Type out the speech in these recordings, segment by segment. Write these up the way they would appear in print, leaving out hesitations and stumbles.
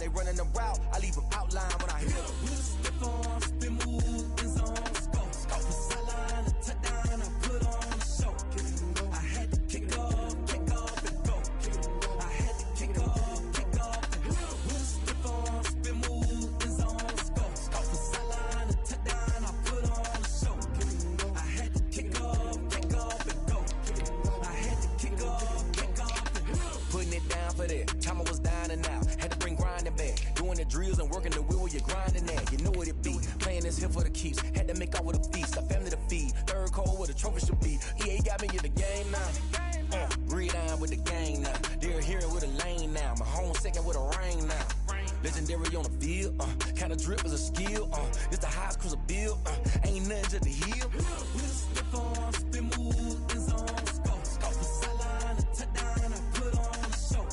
they running the route, I leave them outline when I hit them. Step on, spin move, in zone, scope. Scope the sideline, a touchdown, I put on a show. I had to kick off and go. I had to kick off and go. Step on, spin move, in zone, scope. Scope the sideline, a touchdown, I put on a show. I had to kick off and go. I had to kick off and go. Putting it down for that. Time I was down and out. Had to bring grinding back. Doing the drills and working the wheel where you're grinding at. You know what it be. Playing this here for the keeps. Had to make out with a feast. A family to feed. Third cold where the trophy should be. EA got me in the game now. Read on with the gang now. They're hearing with a lane now. My home second with a rain now. Legendary on the field. Kind of drip is a skill. It's the highest cruiser bill. Ain't nothing to the hill. Step on, spin move, in zone, scope. Scope the sideline, a touchdown, I put on a show.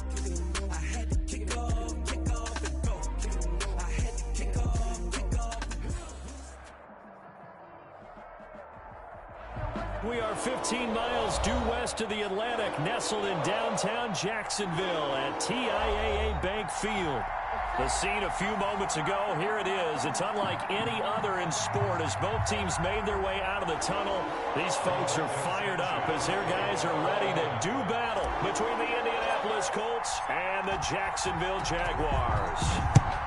I had to kick off and go. I had to kick off. We are 15 miles due west of the Atlantic, nestled in downtown Jacksonville at TIAA Bank Field. The scene a few moments ago, here it is. It's unlike any other in sport as both teams made their way out of the tunnel. These folks are fired up as their guys are ready to do battle between the Indianapolis Colts and the Jacksonville Jaguars.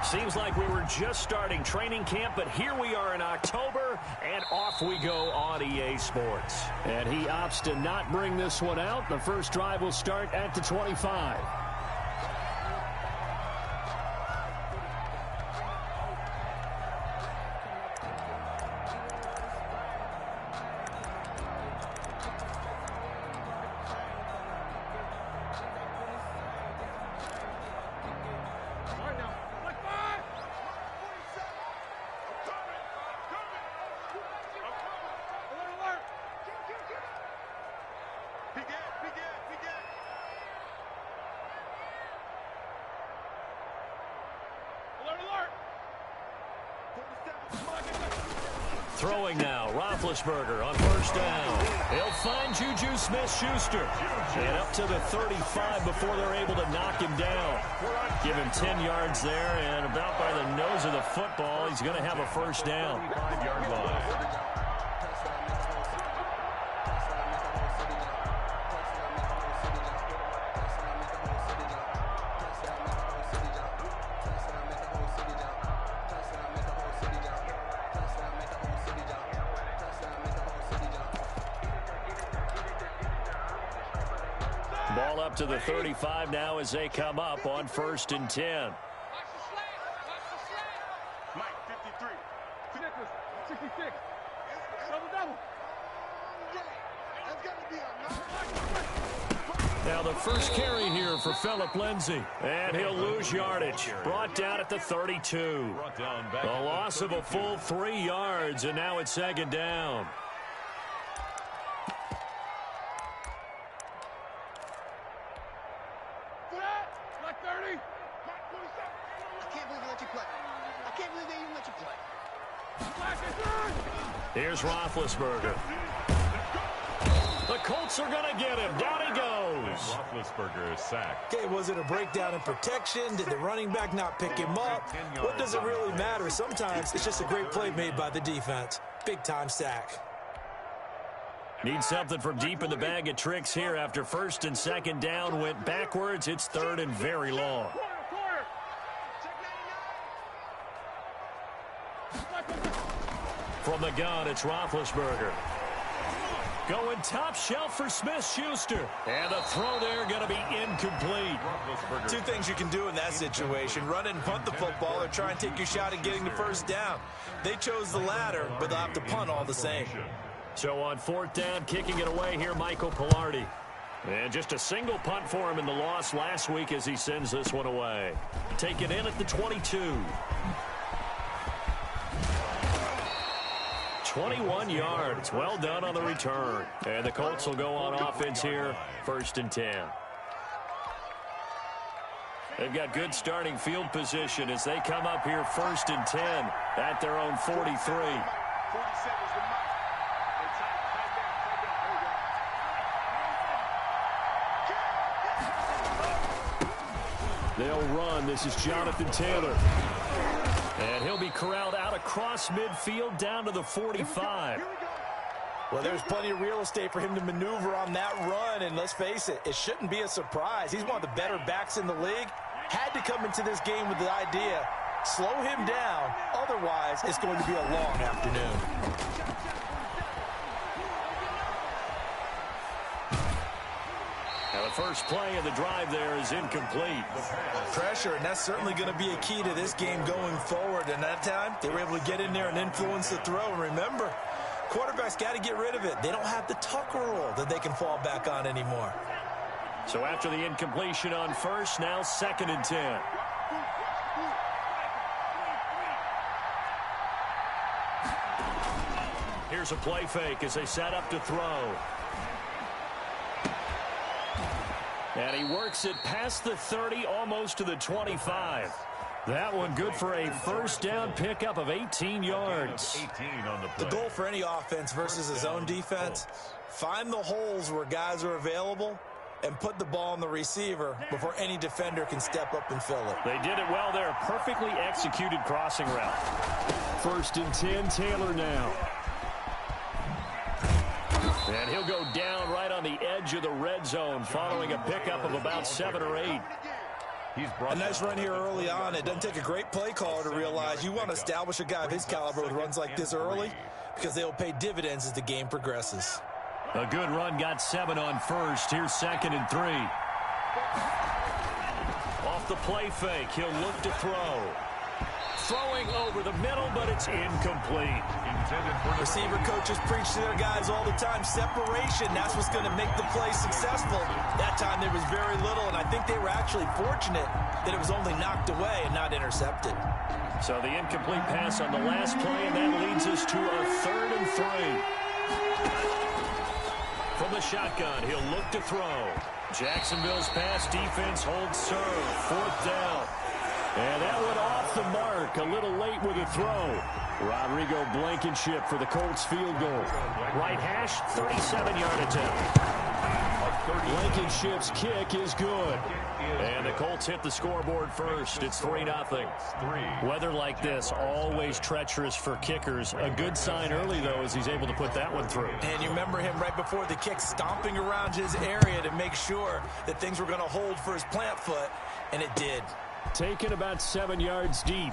Seems like we were just starting training camp, but here we are in October, and off we go on EA Sports. And he opts to not bring this one out. The first drive will start at the 25. Throwing now, Roethlisberger on first down. He'll find Juju Smith-Schuster. And up to the 35 before they're able to knock him down. Give him 10 yards there, and about by the nose of the football, he's going to have a first down. 5-yard line. Ball up to the 35 now as they come up on 1st and 10. Mike, 53. 66. Double. Now the first carry here for Phillip Lindsay. And he'll lose yardage. Brought down at the 32. A loss of a full 3 yards, and now it's 2nd down. Here's Roethlisberger. The Colts are going to get him. Down he goes. Roethlisberger is sacked. Okay, was it a breakdown in protection? Did the running back not pick him up? What does it really matter? Sometimes it's just a great play made by the defense. Big-time sack. Need something from deep in the bag of tricks here after 1st and 2nd down went backwards. It's 3rd and very long. From the gun, it's Roethlisberger. Going top shelf for Smith-Schuster. And the throw there going to be incomplete. Two things you can do in that situation. Run and punt the football or try and take your shot at getting the first down. They chose the latter, but they'll have to punt all the same. So on 4th down, kicking it away here, Michael Pilardi. And just a single punt for him in the loss last week as he sends this one away. Take it in at the 22. 21 yards. Well done on the return. And the Colts will go on offense here, 1st and 10. They've got good starting field position as they come up here 1st and 10 at their own 43. They'll run. This is Jonathan Taylor. And he'll be corralled out across midfield down to the 45. Well, there's plenty of real estate for him to maneuver on that run, and let's face it, it shouldn't be a surprise. He's one of the better backs in the league. Had to come into this game with the idea, slow him down, otherwise it's going to be a long afternoon. Now the first play of the drive there is incomplete. Pressure, and that's certainly going to be a key to this game going forward, and that time they were able to get in there and influence the throw. And remember, quarterbacks got to get rid of it. They don't have the Tucker rule that they can fall back on anymore. So after the incompletion on first, now 2nd and 10. Here's a play fake as they set up to throw. And he works it past the 30, almost to the 25. That one good for a first down pickup of 18 yards. 18 on the play. The goal for any offense versus his own defense, find the holes where guys are available and put the ball on the receiver before any defender can step up and fill it. They did it well there. Perfectly executed crossing route. 1st and 10, Taylor now. And he'll go down right on the edge of the red zone following a pickup of about 7 or 8. A nice run here early on. It doesn't take a great play caller to realize you want to establish a guy of his caliber with runs like this early because they will pay dividends as the game progresses. A good run, got 7 on first. Here's 2nd and 3. Off the play fake, he'll look to throw. Throwing over the middle, but it's incomplete. Receiver coaches preach to their guys all the time. Separation, that's what's going to make the play successful. That time there was very little, and I think they were actually fortunate that it was only knocked away and not intercepted. So the incomplete pass on the last play, and that leads us to a 3rd and 3. From the shotgun, he'll look to throw. Jacksonville's pass defense holds serve. 4th down. And that went off the mark. A little late with a throw. Rodrigo Blankenship for the Colts field goal. Right hash, 37-yard attempt. Blankenship's kick is good. And the Colts hit the scoreboard first. It's 3-0. Weather like this, always treacherous for kickers. A good sign early, though, as he's able to put that one through. And you remember him right before the kick stomping around his area to make sure that things were going to hold for his plant foot, and it did. Taken about 7 yards deep.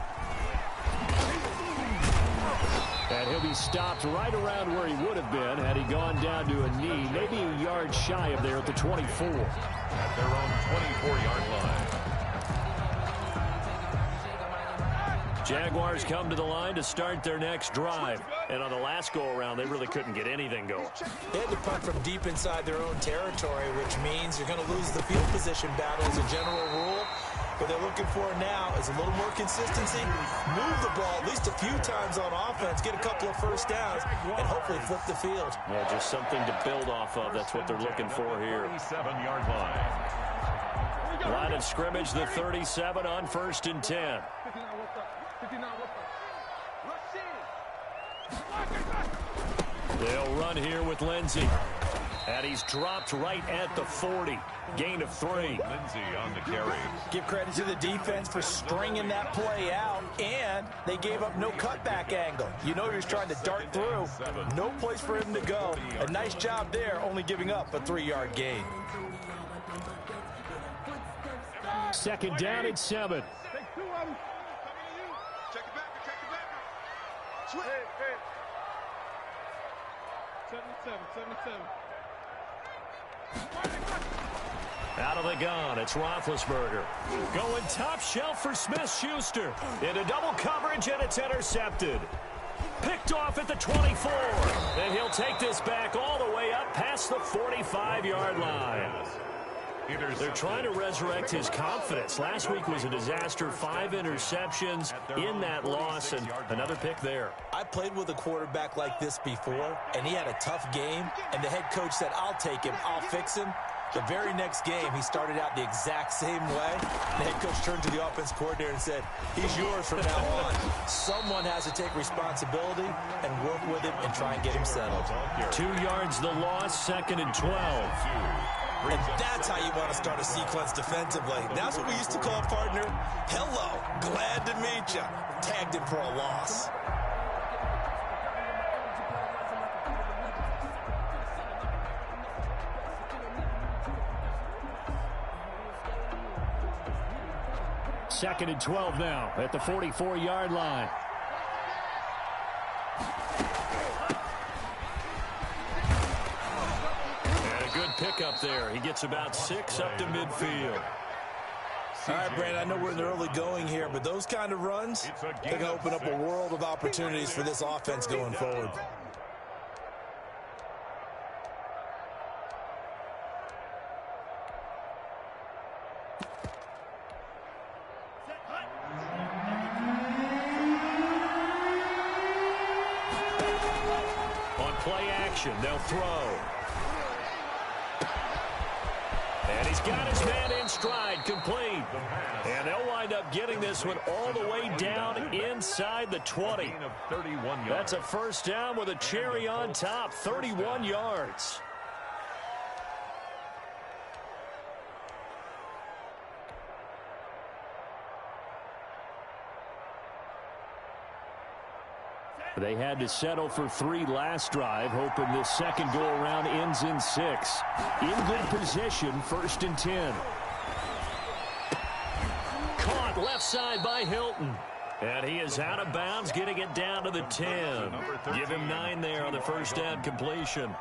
And he'll be stopped right around where he would have been had he gone down to a knee, maybe a yard shy of there at the 24. At their own 24-yard line. Jaguars come to the line to start their next drive. And on the last go-around, they really couldn't get anything going. They had to punt from deep inside their own territory, which means you're going to lose the field position battle as a general rule. What they're looking for now is a little more consistency, move the ball at least a few times on offense, get a couple of first downs, and hopefully flip the field. Yeah, just something to build off of. That's what they're looking for here. 37-yard line. Line of scrimmage, the 37 on 1st and 10. They'll run here with Lindsey. And he's dropped right at the 40. Gain of 3. Lindsey on the carry. Give credit to the defense for stringing that play out, and they gave up no cutback angle. You know he was trying to dart through. No place for him to go. A nice job there, only giving up a 3-yard gain. 2nd down and 7. Check it back. Check it back. Switch. Hey. 77. Out of the gun, it's Roethlisberger. Going top shelf for Smith-Schuster. Into double coverage, and it's intercepted. Picked off at the 24. And he'll take this back all the way up past the 45-yard line. They're trying to resurrect his confidence. Last week was a disaster. 5 interceptions in that loss, and another pick there. I played with a quarterback like this before, and he had a tough game, and the head coach said, I'll take him, I'll fix him. The very next game, he started out the exact same way. The head coach turned to the offense coordinator and said, he's yours from now on. Someone has to take responsibility and work with him and try and get him settled. 2 yards the loss, 2nd and 12. And that's how you want to start a sequence defensively. That's what we used to call partner. Hello, glad to meet you. Tagged him for a loss. Second and 12 now at the 44-yard line. And a good pickup there. He gets about 6 up to midfield. All right, Brandon, I know we're in the early going here, but those kind of runs, they're going to open up a world of opportunities for this offense going forward. Play action, they'll throw. And he's got his man in stride, complete. And they'll wind up getting this one all the way down inside the 20. That's a first down with a cherry on top, 31 yards. They had to settle for 3 last drive, hoping this second go-around ends in 6. In good position, 1st and 10. Caught left side by Hilton. And he is out of bounds, getting it down to the 10. Give him 9 there on the first down completion.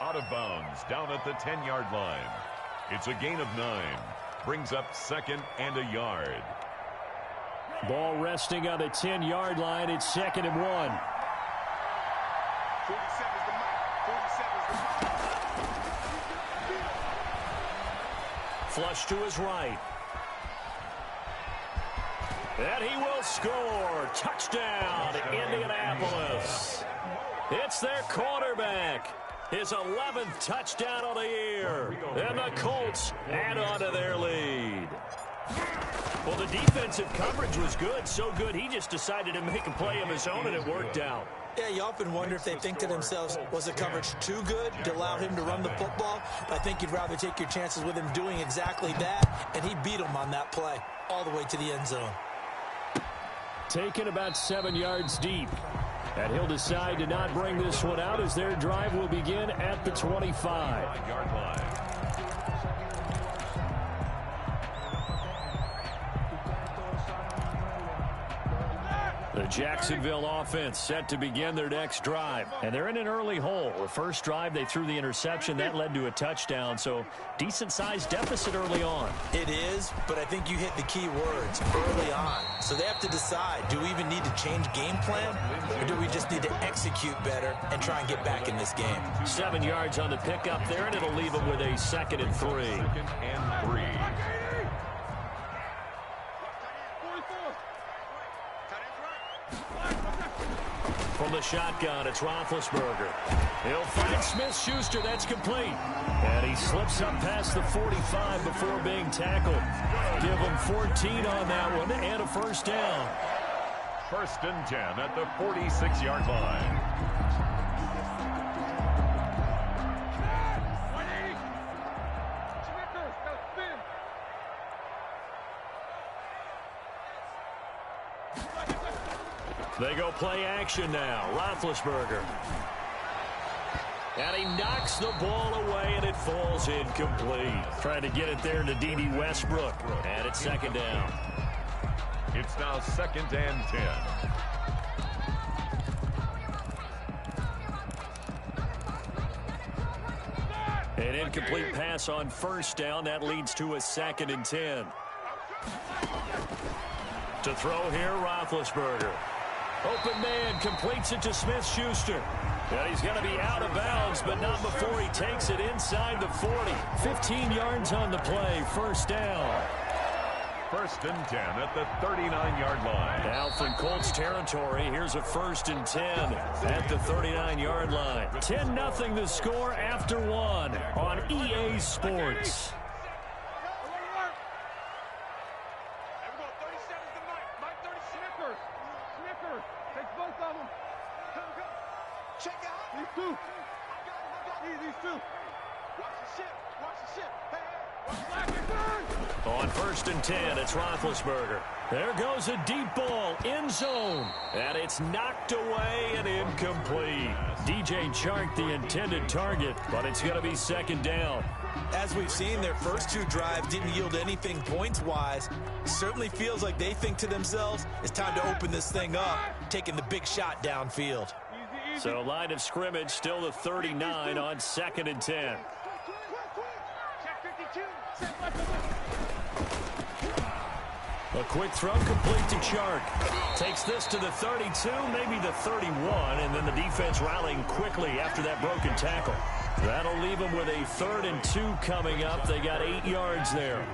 Out of bounds, down at the 10-yard line. It's a gain of 9. Brings up 2nd and a yard. Ball resting on the 10-yard line. It's 2nd and 1. 47's the mic. 47's the mic. Flush to his right. And he will score. Touchdown, Indianapolis. It's their quarterback. His 11th touchdown of the year. And the Colts add on to their lead. Well, the defensive coverage was good, so good he just decided to make a play of his own, and it worked out. Yeah, you often wonder if they think to themselves, was the coverage too good to allow him to run the football? I think you'd rather take your chances with him doing exactly that, and he beat him on that play all the way to the end zone. Taken about 7 yards deep. And he'll decide to not bring this one out as their drive will begin at the 25-yard line. The Jacksonville offense set to begin their next drive. And they're in an early hole. The first drive, they threw the interception. That led to a touchdown. So decent-sized deficit early on. It is, but I think you hit the key words, early on. So they have to decide, do we even need to change game plan? Or do we just need to execute better and try and get back in this game? 7 yards on the pickup there, and it'll leave them with a 2nd and 3. 2nd and 3. From the shotgun, it's Roethlisberger. He'll find Smith-Schuster. That's complete. And he slips up past the 45 before being tackled. Give him 14 on that one and a first down. 1st and 10 at the 46-yard line. They go play action now. Roethlisberger. And he knocks the ball away, and it falls incomplete. Trying to get it there to D.D. Westbrook. And it's 2nd down. It's now 2nd and 10. An incomplete pass on first down. That leads to a 2nd and 10. To throw here, Roethlisberger. Open man completes it to Smith-Schuster. And he's going to be out of bounds, but not before he takes it inside the 40. 15 yards on the play, first down. 1st and 10 at the 39-yard line. Now from Colts territory, here's a 1st and 10 at the 39-yard line. 10-0 the score after 1 on EA Sports. Check out. These two. On 1st and 10, it's Roethlisberger. There goes a deep ball, end zone, and it's knocked away and incomplete. DJ Chark, the intended target, but it's going to be 2nd down. As we've seen, their first 2 drives didn't yield anything points-wise. Certainly feels like they think to themselves, it's time to open this thing up, taking the big shot downfield. So line of scrimmage still the 39 on 2nd and 10. A quick throw complete to Chark. Takes this to the 32, maybe the 31, and then the defense rallying quickly after that broken tackle. That'll leave them with a 3rd and 2 coming up. They got 8 yards there.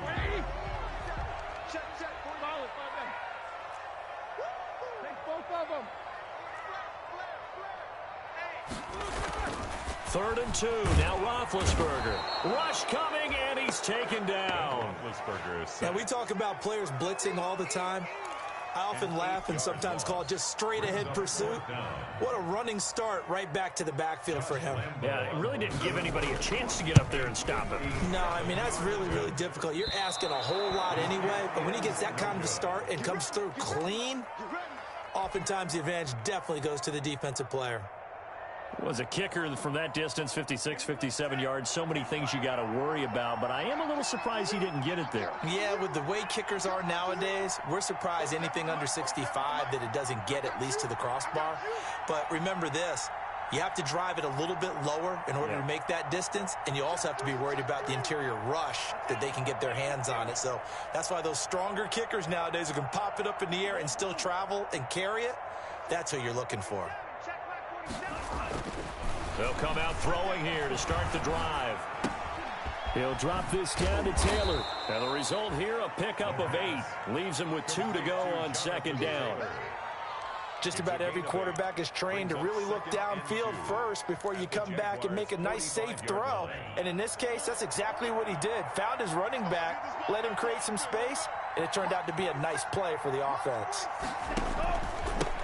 Third and 2. Now Roethlisberger. Rush coming, and he's taken down. Now, we talk about players blitzing all the time. I often laugh and sometimes call it just straight-ahead pursuit. What a running start right back to the backfield for him. Yeah, it really didn't give anybody a chance to get up there and stop him. No, I mean, that's really, really difficult. You're asking a whole lot anyway, but when he gets that kind of a start and comes through clean, oftentimes the advantage definitely goes to the defensive player. Was a kicker from that distance, 56, 57 yards. So many things you got to worry about, but I am a little surprised he didn't get it there. Yeah, with the way kickers are nowadays, we're surprised anything under 65 that it doesn't get at least to the crossbar. But remember this, you have to drive it a little bit lower in order to make that distance, and you also have to be worried about the interior rush that they can get their hands on it. So that's why those stronger kickers nowadays who can pop it up in the air and still travel and carry it, that's who you're looking for. They'll come out throwing here to start the drive. He'll drop this down to Taylor. And the result here, a pickup of 8. Leaves him with 2 to go on 2nd down. Just about every quarterback is trained to really look downfield first before you come back and make a nice, safe throw. And in this case, that's exactly what he did. Found his running back, let him create some space, and it turned out to be a nice play for the offense.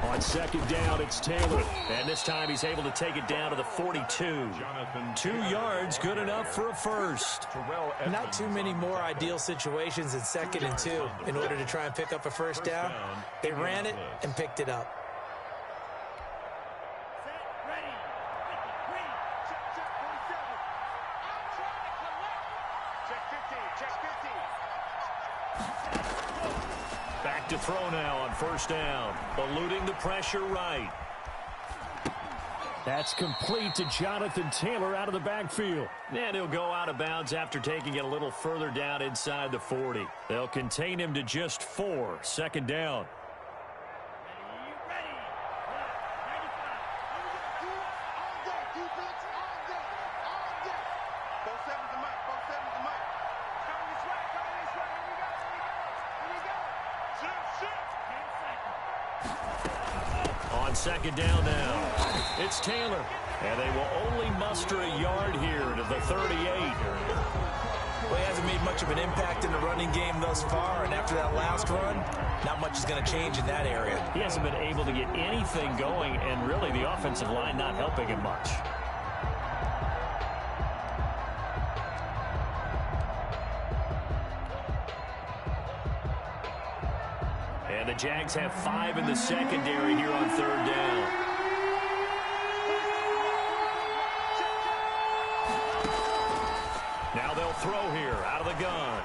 On 2nd down, it's Taylor. And this time he's able to take it down to the 42. 2 yards, good enough for a first. Not too many more ideal situations in 2nd and 2 in order to try and pick up a first down. They ran it and picked it up. Back to throw now on 1st down. Eluding the pressure right. That's complete to Jonathan Taylor out of the backfield. And he'll go out of bounds after taking it a little further down inside the 40. They'll contain him to just 4. 2nd down. On 2nd down now, it's Taylor. And they will only muster a yard here to the 38. Well, he hasn't made much of an impact in the running game thus far, and after that last run, not much is going to change in that area. He hasn't been able to get anything going, and really the offensive line not helping him much. And the Jags have 5 in the secondary here on 3rd down. Now they'll throw here out of the gun.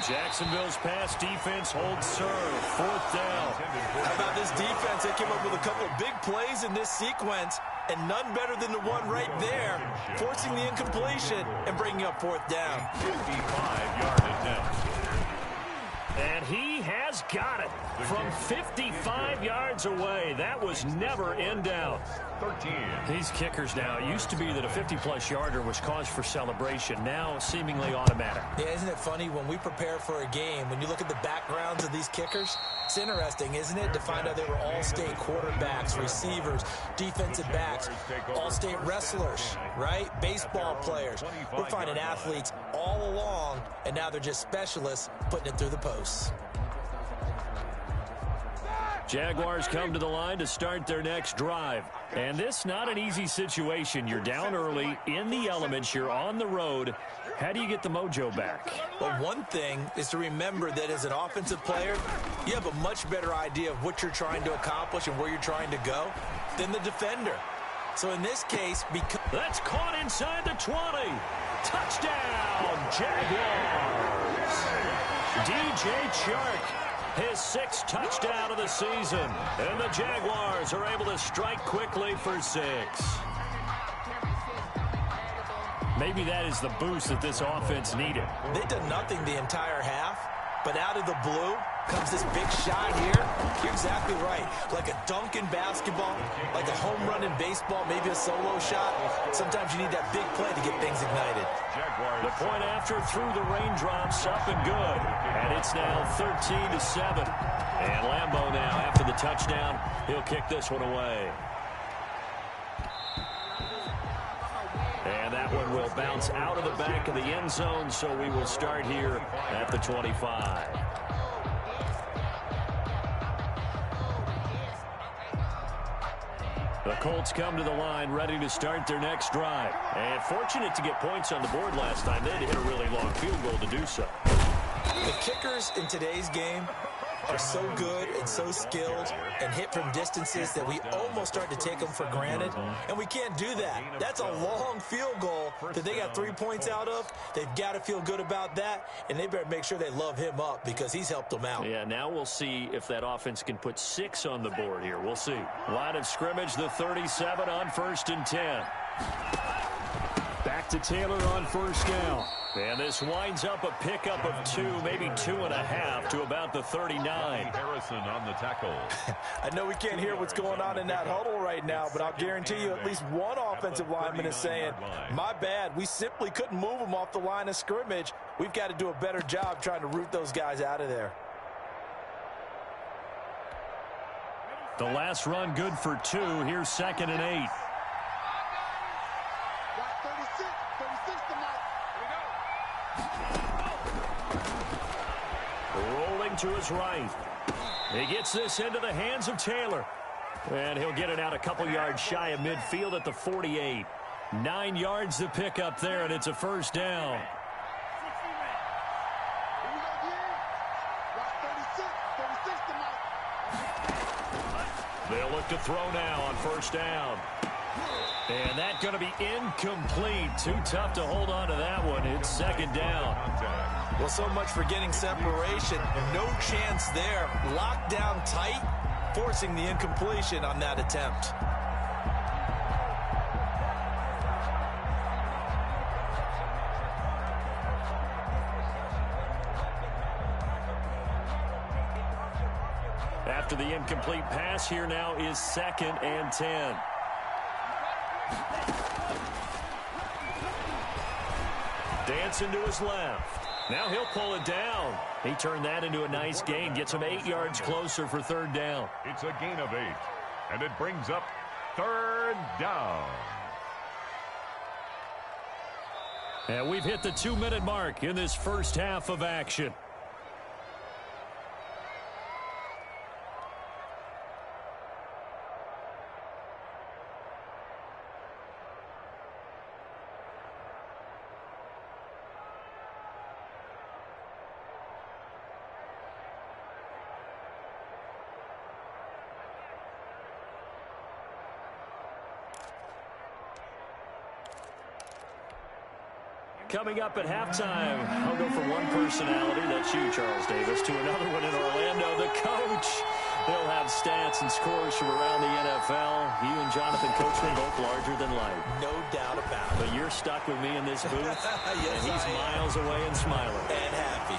Jacksonville's pass defense holds serve. 4th down. How about this defense? They came up with a couple of big plays in this sequence, and none better than the one right there, forcing the incompletion and bringing up 4th down. 55-yard attempt. And he has got it from 55 yards away. That was never in doubt. 13. These kickers now, it used to be that a 50-plus yarder was cause for celebration. Now seemingly automatic. Yeah, isn't it funny when we prepare for a game, when you look at the backgrounds of these kickers, it's interesting, isn't it, to find out they were all-state quarterbacks, receivers, defensive backs, all-state wrestlers, right? Baseball players. We're finding athletes all along, and now they're just specialists putting it through the posts. Jaguars come to the line to start their next drive. And this not an easy situation. You're down early, in the elements, you're on the road. How do you get the mojo back? Well, one thing is to remember that as an offensive player, you have a much better idea of what you're trying to accomplish and where you're trying to go than the defender. So in this case, because... That's caught inside the 20. Touchdown, Jaguars. DJ Chark. His 6th touchdown of the season. And the Jaguars are able to strike quickly for 6. Maybe that is the boost that this offense needed. They've done nothing the entire half, but out of the blue comes this big shot here. You're exactly right. Like a dunk in basketball, like a home run in baseball, maybe a solo shot. Sometimes you need that big play to get things ignited. The point after through the raindrops, up and good. And it's now 13-7. And Lambeau now, after the touchdown, he'll kick this one away. And that one will bounce out of the back of the end zone, so we will start here at the 25. The Colts come to the line ready to start their next drive. And fortunate to get points on the board last time. They had to hit a really long field goal to do so. The kickers in today's game are so good and so skilled and hit from distances that we almost start to take them for granted, and we can't do that. That's a long field goal that they got 3 points out of. They've got to feel good about that, and they better make sure they love him up because he's helped them out. Yeah, now we'll see if that offense can put 6 on the board here. We'll see. Line of scrimmage, the 37 on 1st and 10. Back to Taylor on 1st down. And this winds up a pickup of 2, maybe 2.5 to about the 39. Harrison on the tackle. I know we can't hear what's going on in that huddle right now, but I'll guarantee you at least one offensive lineman is saying, my bad, we simply couldn't move them off the line of scrimmage. We've got to do a better job trying to root those guys out of there. The last run good for 2. Here's 2nd and 8. Rolling to his right. He gets this into the hands of Taylor. And he'll get it out a couple yards shy of midfield at the 48. 9 yards to pick up there, and it's a 1st down. They'll look to throw now on 1st down. And that's going to be incomplete. Too tough to hold on to that one. It's 2nd down. Well, so much for getting separation. No chance there. Locked down tight, forcing the incompletion on that attempt. After the incomplete pass, here now is 2nd and 10. Dancing to his left. Now he'll pull it down. He turned that into a nice gain. Gets him 8 yards closer for 3rd down. It's a gain of 8. And it brings up 3rd down. And we've hit the 2-minute mark in this first half of action. Coming up at halftime, I'll go from one personality, that's you, Charles Davis, to another one in Orlando, the coach. He'll have stats and scores from around the NFL. You and Jonathan Coachman both larger than life. No doubt about it. But you're stuck with me in this booth, Yes, and he's miles away and smiling. And happy.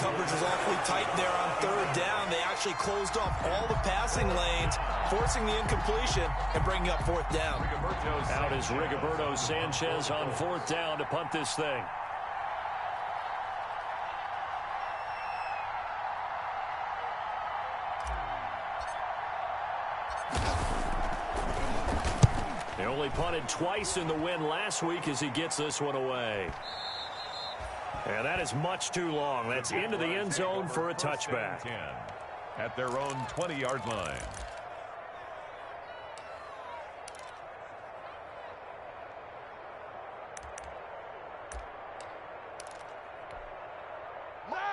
Coverage was awfully tight there on 3rd down. They actually closed off all the passing lanes, forcing the incompletion and bringing up 4th down. Out is Rigoberto Sanchez on 4th down to punt this thing. They only punted twice in the win last week as he gets this one away. And that is much too long. That's into the end zone for a touchback. at their own 20-yard line.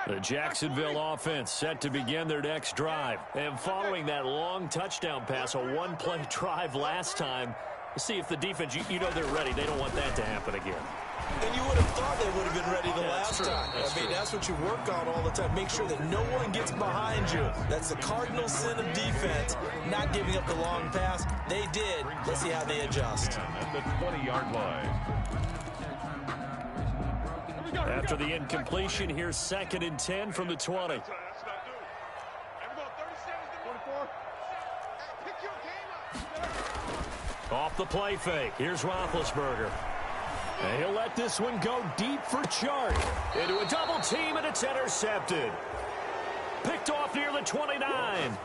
The Jacksonville offense set to begin their next drive. And following that long touchdown pass, a one-play drive last time, see if the defense, you know they're ready. They don't want that to happen again. And you would have thought they would have been ready the last time. That's what you work on all the time. Make sure that no one gets behind you. That's the cardinal sin of defense, not giving up the long pass. They did. Let's see how they adjust. At the 20-yard line. After the incompletion, here's 2nd and 10 from the 20. Off the play fake. Here's Roethlisberger. And he'll let this one go deep for Chark. Into a double team, and it's intercepted. Picked off near the 29.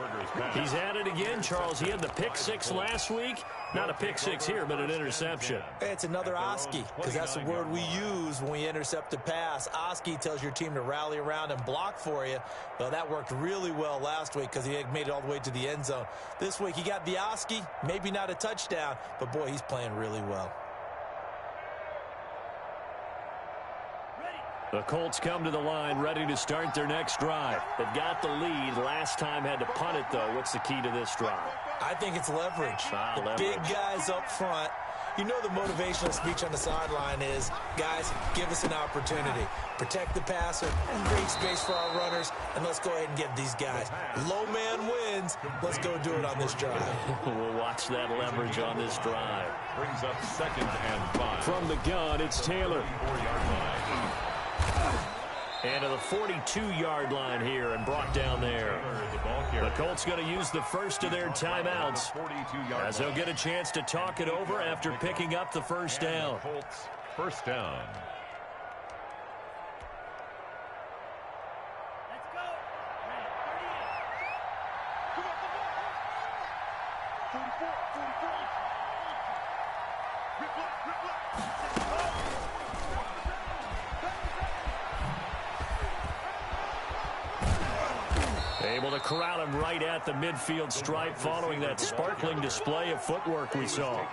He's at it again, Charles. He had the pick 6 last week. Not a pick 6 here, but an interception. It's another Oski, because that's the word we use when we intercept a pass. Oski tells your team to rally around and block for you. Well, that worked really well last week because he had made it all the way to the end zone. This week, he got the Oski, maybe not a touchdown, but, boy, he's playing really well. The Colts come to the line ready to start their next drive. They've got the lead. Last time had to punt it, though. What's the key to this drive? I think it's leverage. Leverage. Big guys up front. You know the motivational speech on the sideline is, guys, give us an opportunity. Protect the passer, create space for our runners, and let's go ahead and get these guys. Low man wins. Let's go do it on this drive. We'll watch that leverage on this drive. Brings up 2nd and 5. From the gun, it's Taylor. 4-yard line. And to the 42-yard line here and brought down there. The Colts going to use the first of their timeouts as they'll get a chance to talk it over after picking up the first down. Colts first down. Let's go. 44. Able to corral him right at the midfield stripe following that sparkling display of footwork we saw.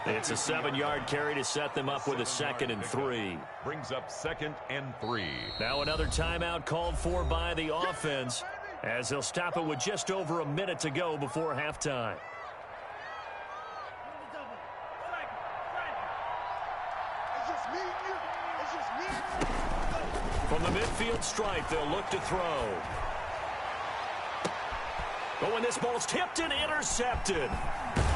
It's a 7-yard carry to set them up with a 2nd and 3. Brings up 2nd and 3. Now another timeout called for by the offense as they'll stop it with just over a minute to go before halftime. From the midfield stripe, they'll look to throw. Oh, and this ball's tipped and intercepted.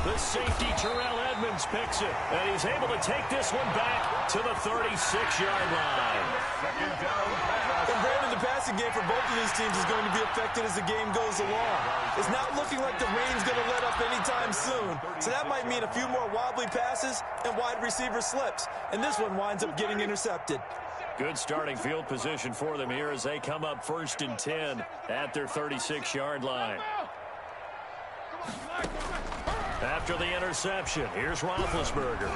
The safety, Terrell Edmonds, picks it. And he's able to take this one back to the 36-yard line. Second down pass. And Brandon, the passing game for both of these teams is going to be affected as the game goes along. It's not looking like the rain's going to let up anytime soon. So that might mean a few more wobbly passes and wide receiver slips. And this one winds up getting intercepted. Good starting field position for them here as they come up 1st and 10 at their 36-yard line. After the interception, here's Roethlisberger.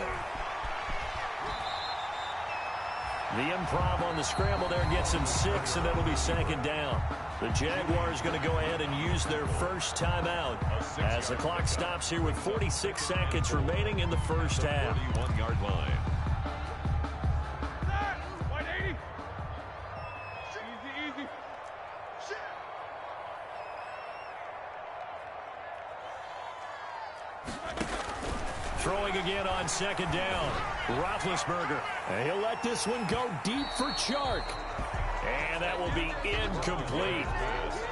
The improv on the scramble there gets him 6, and that'll be 2nd down. The Jaguars going to go ahead and use their first timeout as the clock stops here with 46 seconds remaining in the first half. 41-yard line. Throwing again on 2nd down. Roethlisberger. And he'll let this one go deep for Chark. And that will be incomplete.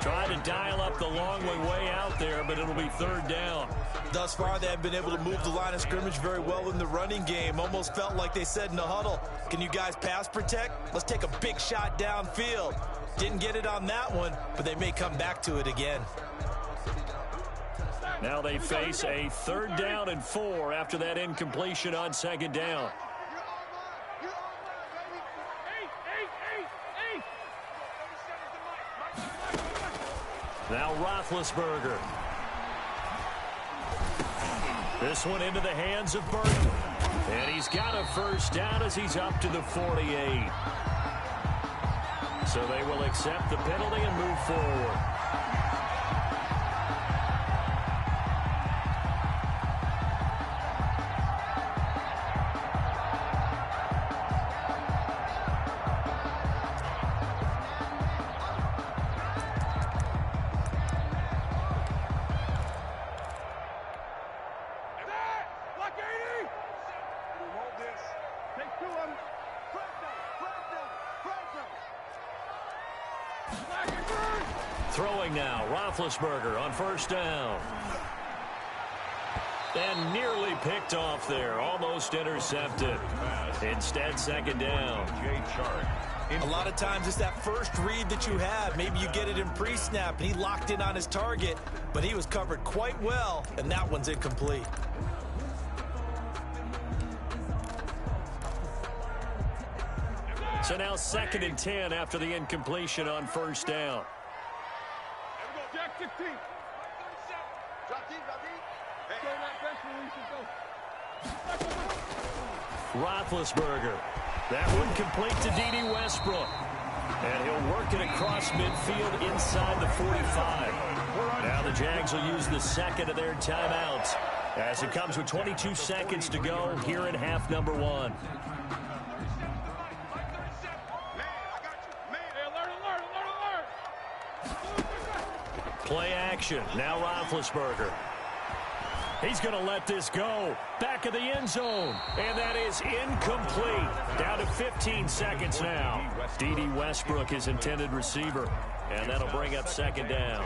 Trying to dial up the long way out there, but it'll be 3rd down. Thus far, they have been able to move the line of scrimmage very well in the running game. Almost felt like they said in the huddle, can you guys pass protect? Let's take a big shot downfield. Didn't get it on that one, but they may come back to it again. Now they face a 3rd down and 4 after that incompletion on 2nd down. Now Roethlisberger. This one into the hands of Burton. And he's got a first down as he's up to the 48. So they will accept the penalty and move forward. Throwing now, Roethlisberger on first down. And nearly picked off there, almost intercepted. Instead, second down. A lot of times it's that first read that you have. Maybe you get it in pre-snap, and he locked in on his target, but he was covered quite well, and that one's incomplete. So now 2nd and 10 after the incompletion on first down. Jack 16. Drop deep, drop deep. Roethlisberger. That one complete to D.D. Westbrook. And he'll work it across midfield inside the 45. Now the Jags will use the second of their timeouts as it comes with 22 seconds to go here in half number 1. Play action. Now Roethlisberger. He's going to let this go. Back of the end zone. And that is incomplete. Down to 15 seconds now. D.D. Westbrook, his intended receiver. And that'll bring up second down.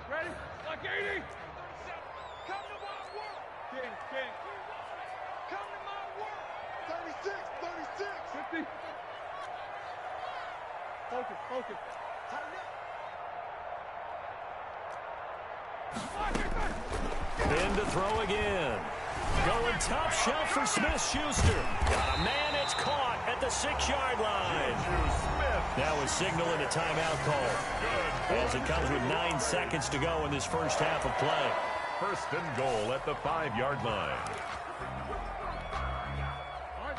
Ready? Like 80. Come to my work. King. Come to my work. 36. 50. Focus. Tighten up. In to throw again. Going top shelf for Smith-Schuster. Got a man, it's caught at the 6-yard line. Now is signaling a timeout call. As it comes with 9 seconds to go in this first half of play. First and goal at the 5-yard line.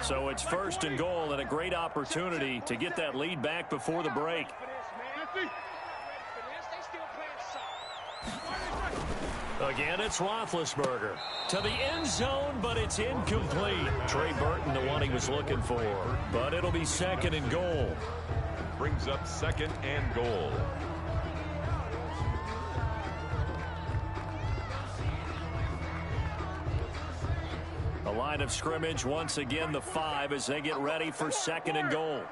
So it's first and goal and a great opportunity to get that lead back before the break. Again, it's Roethlisberger. To the end zone, but it's incomplete. Trey Burton, the one he was looking for. But it'll be second and goal. Brings up second and goal. The line of scrimmage, once again, the 5 as they get ready for second and goal.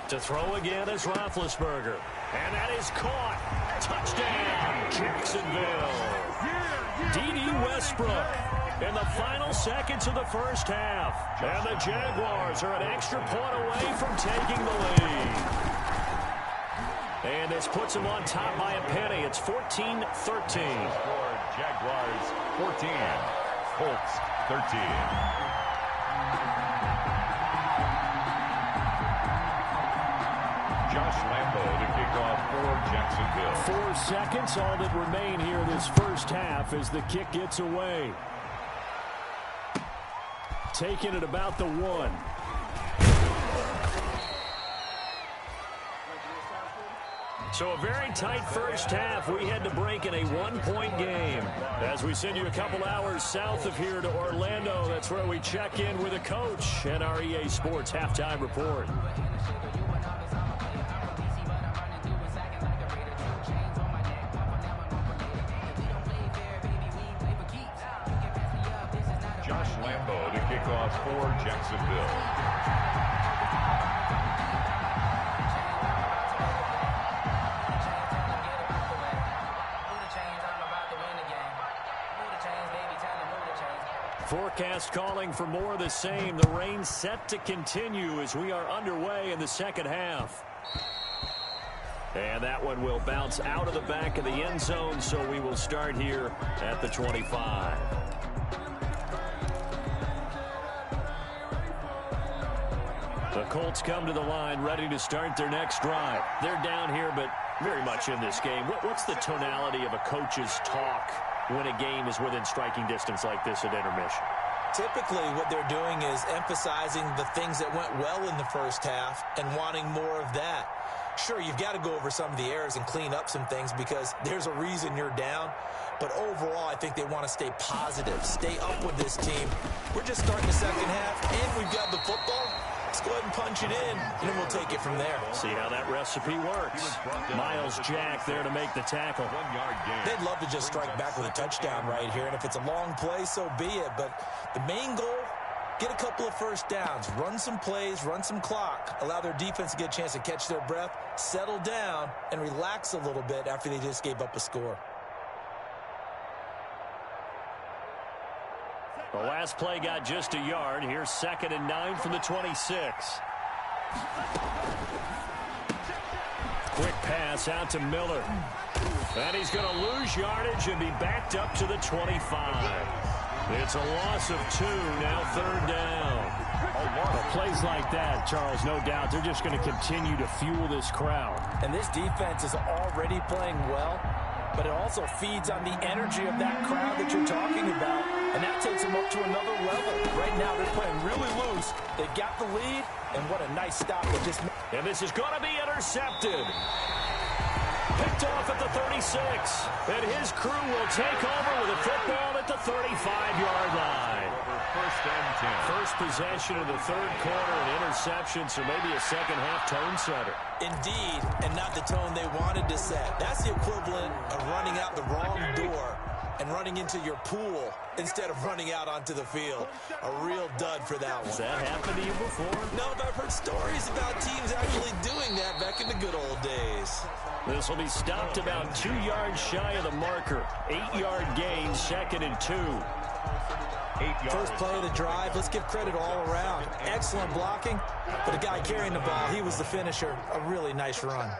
To throw again is Roethlisberger. And that is caught. Touchdown, Jacksonville. D.D. Westbrook in the final seconds of the first half. And the Jaguars are an extra point away from taking the lead. And this puts them on top by a penny. It's 14-13. Jaguars 14, Colts 13. Josh Lambo to kick off for Jacksonville. 4 seconds, all that remain here this first half as the kick gets away. Taking it about the 1. So a very tight first half. We had to break in a 1-point game. As we send you a couple hours south of here to Orlando, that's where we check in with a coach and our EA Sports halftime report. Josh Lambo to kick off for Jacksonville. Forecast calling for more of the same. The rain set to continue as we are underway in the second half. And that one will bounce out of the back of the end zone, so we will start here at the 25. The Colts come to the line ready to start their next drive. They're down here, but very much in this game. What's the tonality of a coach's talk when a game is within striking distance like this at intermission? Typically, what they're doing is emphasizing the things that went well in the first half and wanting more of that. Sure, you've got to go over some of the errors and clean up some things because there's a reason you're down. But overall, I think they want to stay positive, stay up with this team. We're just starting the second half, and we've got the football. It's Just go ahead and punch it in, and then we'll take it from there. See how that recipe works. Miles Jack there to make the tackle. 1 yard gain. They'd love to just strike back with a touchdown right here, and if it's a long play, so be it. But the main goal, get a couple of first downs, run some plays, run some clock, allow their defense to get a chance to catch their breath, settle down, and relax a little bit after they just gave up a score. The last play got just a yard. Here's 2nd and 9 from the 26. Quick pass out to Miller. And he's going to lose yardage and be backed up to the 25. It's a loss of 2, now 3rd down. Plays like that, Charles, no doubt, they're just going to continue to fuel this crowd. And this defense is already playing well, but it also feeds on the energy of that crowd that you're talking about, and that takes them up to another level. Right now, they're playing really loose. They've got the lead, and what a nice stop they just made. And this is going to be intercepted. Picked off at the 36. And his crew will take over with a football at the 35-yard line. First and 10. First possession of the 3rd quarter, an interception, so maybe a second-half tone setter. Indeed, and not the tone they wanted to set. That's the equivalent of running out the wrong door and running into your pool instead of running out onto the field. A real dud for that one. Has that happened to you before? No, but I've heard stories about teams actually doing that back in the good old days. This will be stopped about 2 yards shy of the marker. 8-yard gain, 2nd and 2. 8 yards. First play of the drive, let's give credit all around. Excellent blocking, but the guy carrying the ball, he was the finisher. A really nice run.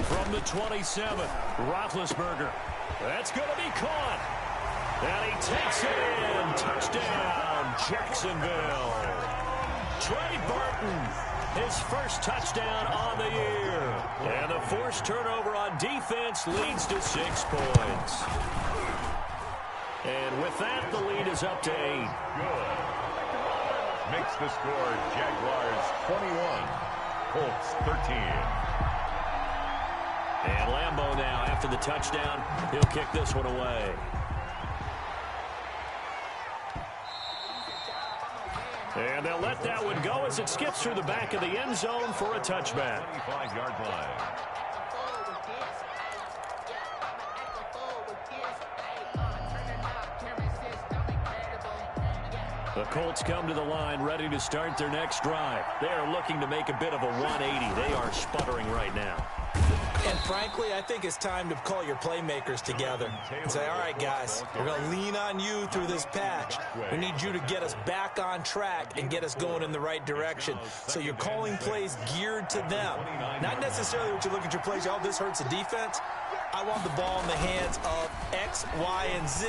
From the 27, Roethlisberger. That's going to be caught. And he takes it in. Touchdown, Jacksonville. Trey Burton, his first touchdown on the year. And the forced turnover on defense leads to 6 points. And with that, the lead is up to 8. Good. Makes the score Jaguars 21, Colts 13. And Lambeau now, after the touchdown, he'll kick this one away. And they'll let that one go as it skips through the back of the end zone for a touchback. 25-yard line. The Colts come to the line ready to start their next drive. They are looking to make a bit of a 180. They are sputtering right now. And frankly, I think it's time to call your playmakers together and say, all right, guys, we're going to lean on you through this patch. We need you to get us back on track and get us going in the right direction. So you're calling plays geared to them. Not necessarily what you look at your plays, oh, this hurts the defense. I want the ball in the hands of X, Y, and Z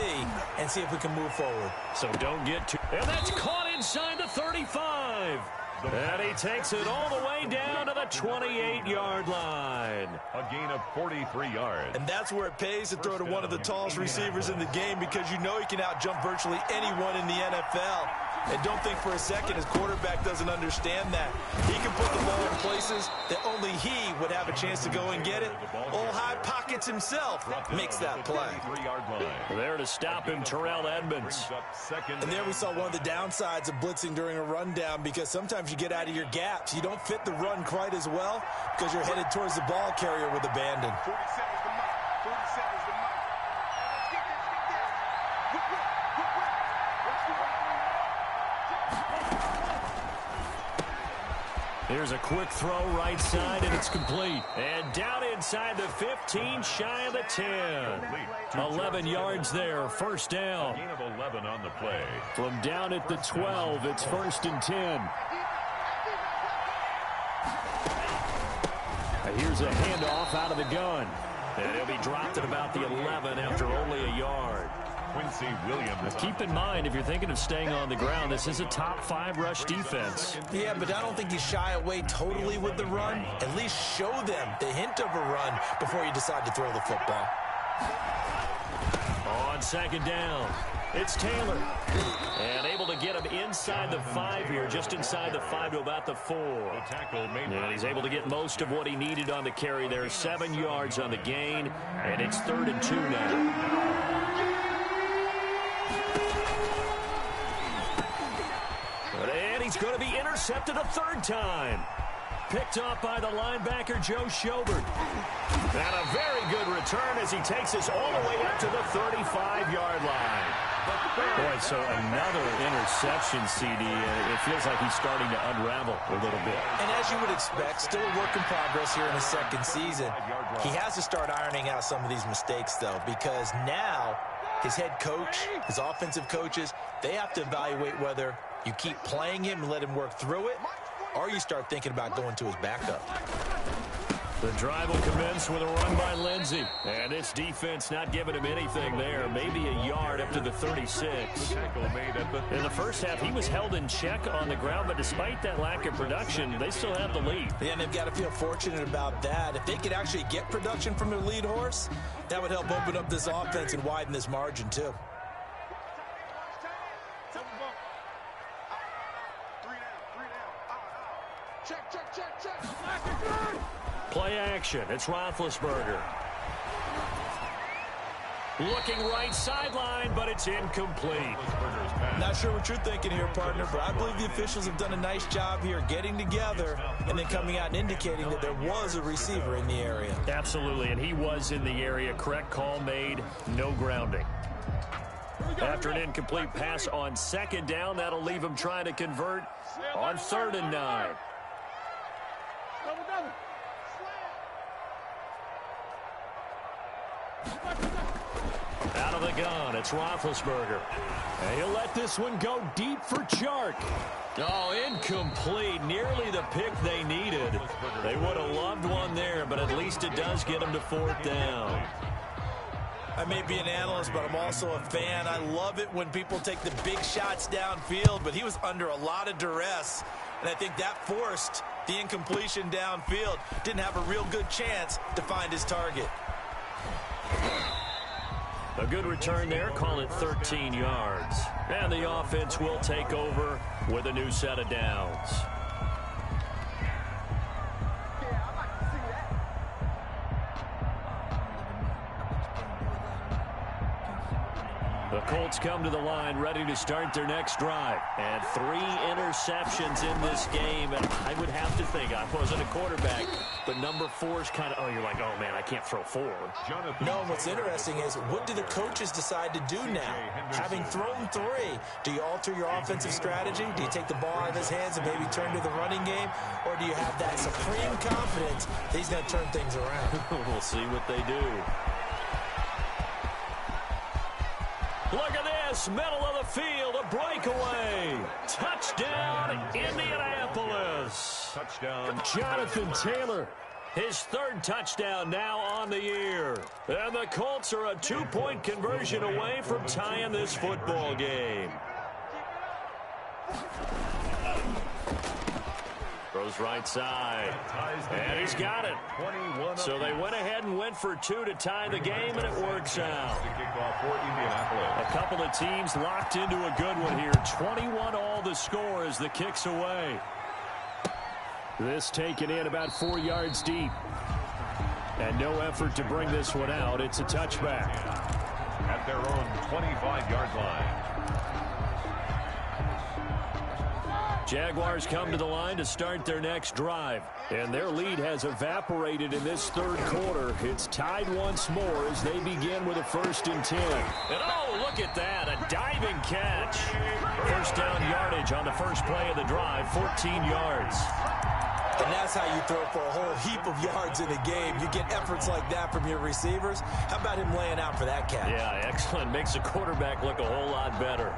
and see if we can move forward. So don't get too... And that's caught inside the 35. And he takes it all the way down to the 28-yard line. A gain of 43 yards. And that's where it pays to throw to one of the tallest receivers in the game, because you know he can out-jump virtually anyone in the NFL. And don't think for a second his quarterback doesn't understand that. He can put the ball in places that only he would have a chance to go and get it. Old High Pockets himself makes that play. There to stop him, Terrell Edmonds. And there we saw one of the downsides of blitzing during a rundown, because sometimes you get out of your gaps. You don't fit the run quite as well because you're headed towards the ball carrier with abandon. 47 is the mark. 47 is the mark. Let's get this. Here's a quick throw right side, and it's complete. And down inside the 15, shy of the 10. 11 yards there, first down. Gain of 11 on the play. From down at the 12, it's 1st and 10. Here's a handoff out of the gun. And he'll be dropped at about the 11 after only a yard. Quincy Williams. Keep in mind, if you're thinking of staying on the ground, this is a top 5 rush defense. Yeah, but I don't think you shy away totally with the run. At least show them the hint of a run before you decide to throw the football. On 2nd down. It's Taylor. And able to get him inside the 5 here, just inside the 5 to about the 4. And he's able to get most of what he needed on the carry there. 7 yards on the gain, and it's 3rd and 2 now. And he's going to be intercepted a 3rd time. Picked off by the linebacker, Joe Schobert. And a very good return as he takes us all the way up to the 35-yard line. Boy, so another interception, CD. It feels like he's starting to unravel a little bit. And as you would expect, still a work in progress here in his 2nd season. He has to start ironing out some of these mistakes, though, because now his head coach, his offensive coaches, they have to evaluate whether you keep playing him and let him work through it, or you start thinking about going to his backup. The drive will commence with a run by Lindsey. And this defense not giving him anything there. Maybe a yard up to the 36. In the first half, he was held in check on the ground, but despite that lack of production, they still have the lead. Yeah, and they've got to feel fortunate about that. If they could actually get production from their lead horse, that would help open up this offense and widen this margin, too. Play action. It's Roethlisberger. Looking right sideline, but it's incomplete. Not sure what you're thinking here, partner, but I believe the officials have done a nice job here getting together and then coming out and indicating that there was a receiver in the area. Absolutely, and he was in the area. Correct call made. No grounding. After an incomplete pass on 2nd down, that'll leave him trying to convert on 3rd and 9. Out of the gun, it's Roethlisberger. And he'll let this one go deep for Chark. Oh, incomplete. Nearly the pick they needed. They would have loved one there, but at least it does get them to 4th down. I may be an analyst, but I'm also a fan. I love it when people take the big shots downfield, but he was under a lot of duress, and I think that forced the incompletion downfield. Didn't have a real good chance to find his target. A good return there, call it 13 yards. And the offense will take over with a new set of downs. The Colts come to the line ready to start their next drive. And 3 interceptions in this game. And I would have to think, I wasn't a quarterback, but number 4 is kind of, oh, you're like, oh, man, I can't throw 4. No, and what's interesting is, what do the coaches decide to do now? Having thrown 3, do you alter your offensive strategy? Do you take the ball out of his hands and maybe turn to the running game? Or do you have that supreme confidence that he's going to turn things around? We'll see what they do. Look at this, middle of the field, a breakaway. Touchdown, Indianapolis. Touchdown, Jonathan Taylor. His 3rd touchdown now on the year. And the Colts are a 2-point conversion away from tying this football game. Throws right side. And he's got it. So they went ahead and went for 2 to tie the game, and it works out. A couple of teams locked into a good one here. 21 all the score as the kick's away. This taken in about 4 yards deep. And no effort to bring this one out. It's a touchback. At their own 25-yard line. Jaguars come to the line to start their next drive. And their lead has evaporated in this 3rd quarter. It's tied once more as they begin with a 1st and 10. And oh, look at that, a diving catch. 1st down yardage on the first play of the drive, 14 yards. And that's how you throw for a whole heap of yards in a game. You get efforts like that from your receivers. How about him laying out for that catch? Yeah, excellent. Makes the quarterback look a whole lot better.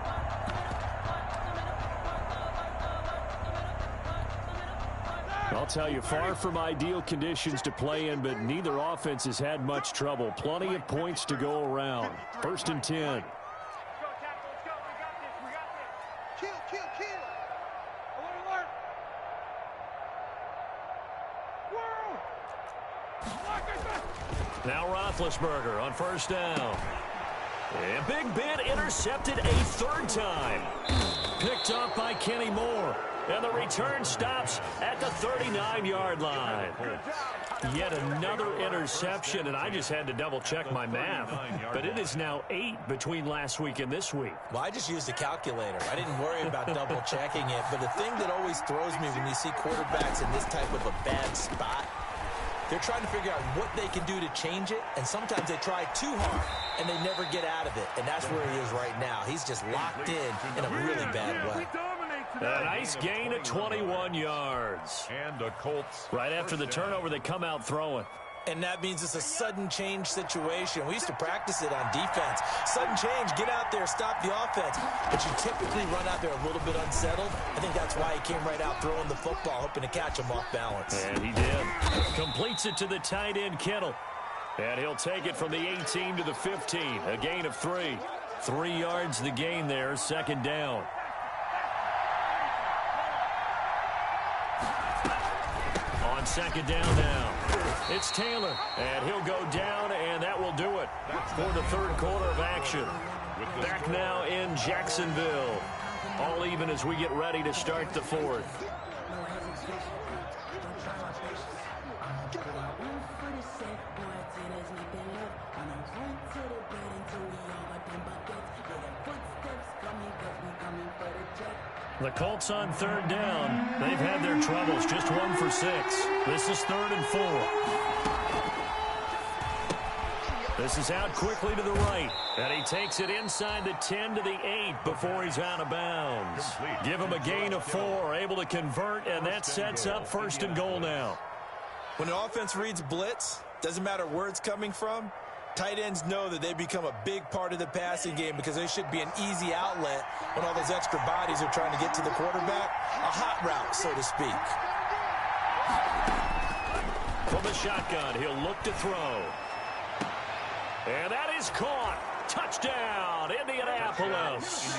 I'll tell you, far from ideal conditions to play in, but neither offense has had much trouble. Plenty of points to go around. 1st and 10. Now Roethlisberger on 1st down. And big bit intercepted a third time. Picked off by Kenny Moore. And the return stops at the 39-yard line. Yet another interception, and I just had to double-check my math. But it is now 8 between last week and this week. Well, I just used a calculator. I didn't worry about double-checking it. But the thing that always throws me when you see quarterbacks in this type of a bad spot, they're trying to figure out what they can do to change it, and sometimes they try too hard, and they never get out of it. And that's where he is right now. He's just locked in a really bad way. A nice gain of 21 yards. And the Colts. Right after the turnover, they come out throwing. And that means it's a sudden change situation. We used to practice it on defense. Sudden change, get out there, stop the offense. But you typically run out there a little bit unsettled. I think that's why he came right out throwing the football, hoping to catch him off balance. And he did. Completes it to the tight end, Kittle. And he'll take it from the 18 to the 15. A gain of 3. 3 yards the gain there, second down. On second down now. It's Taylor, and he'll go down, and that will do it for the third quarter of action. Back now in Jacksonville. All even as we get ready to start the fourth. The Colts on third down. They've had their troubles, just 1 for 6. This is 3rd and 4. This is out quickly to the right, and he takes it inside the 10 to the 8 before he's out of bounds. Give him a gain of 4, able to convert, and that sets up 1st and goal now. When the offense reads blitz, doesn't matter where it's coming from, tight ends know that they become a big part of the passing game because they should be an easy outlet when all those extra bodies are trying to get to the quarterback. A hot route, so to speak. From the shotgun, he'll look to throw. And that is caught. Touchdown, Indianapolis.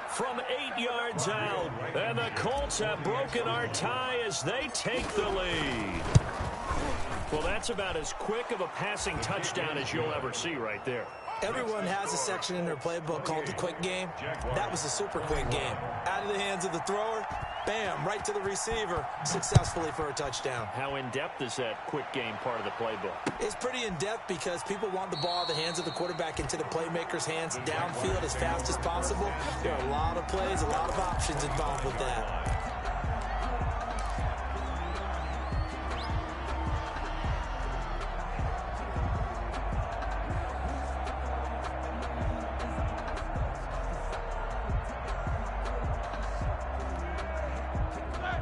From 8 yards out. And the Colts have broken our tie as they take the lead. Well, that's about as quick of a passing touchdown as you'll ever see right there. Everyone has a section in their playbook called the quick game. That was a super quick game. Out of the hands of the thrower, bam, right to the receiver, successfully for a touchdown. How in-depth is that quick game part of the playbook? It's pretty in-depth because people want the ball out of the hands of the quarterback into the playmaker's hands downfield as fast as possible. There are a lot of plays, a lot of options involved with that.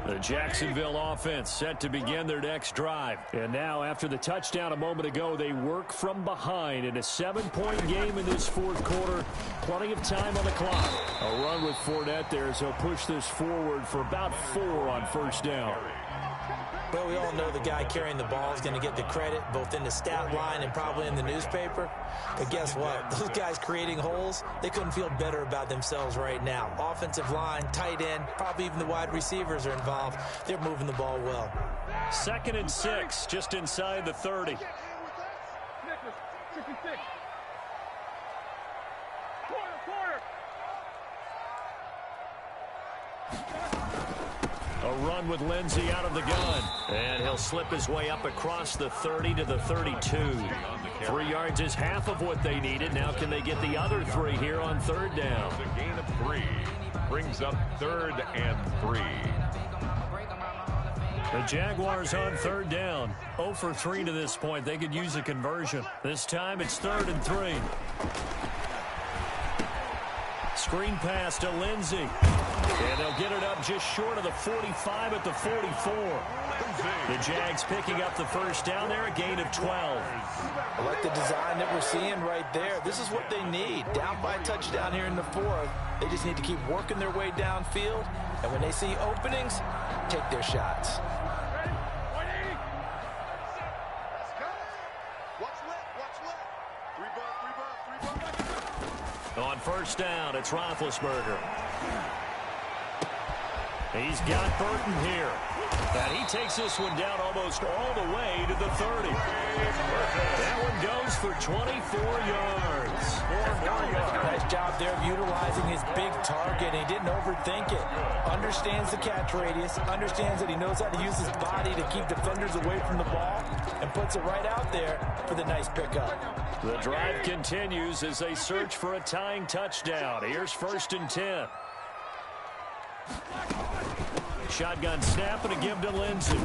The Jacksonville offense set to begin their next drive. And now, after the touchdown a moment ago, they work from behind in a 7-point game in this fourth quarter. Plenty of time on the clock. A run with Fournette there, so push this forward for about 4 on first down. Well, we all know the guy carrying the ball is going to get the credit, both in the stat line and probably in the newspaper. But guess what? Those guys creating holes, they couldn't feel better about themselves right now. Offensive line, tight end, probably even the wide receivers are involved. They're moving the ball well. 2nd and 6, just inside the 30. A run with Lindsey out of the gun. And he'll slip his way up across the 30 to the 32. 3 yards is half of what they needed. Now can they get the other 3 here on third down? The gain of 3 brings up 3rd and 3. The Jaguars on third down. 0 for 3 to this point. They could use a conversion. This time it's 3rd and 3. Screen pass to Lindsey. And they'll get it up just short of the 45 at the 44. The Jags picking up the first down there, a gain of 12. I like the design that we're seeing right there. This is what they need. Down by a touchdown here in the fourth. They just need to keep working their way downfield. And when they see openings, take their shots. On first down, it's Roethlisberger. He's got Burton here. And he takes this one down almost all the way to the 30. That one goes for 24 yards. Nice job there of utilizing his big target. He didn't overthink it. Understands the catch radius. Understands that he knows how to use his body to keep defenders away from the ball. And puts it right out there for the nice pickup. The drive continues as they search for a tying touchdown. Here's 1st and 10. Shotgun snap and a give to Lindsey.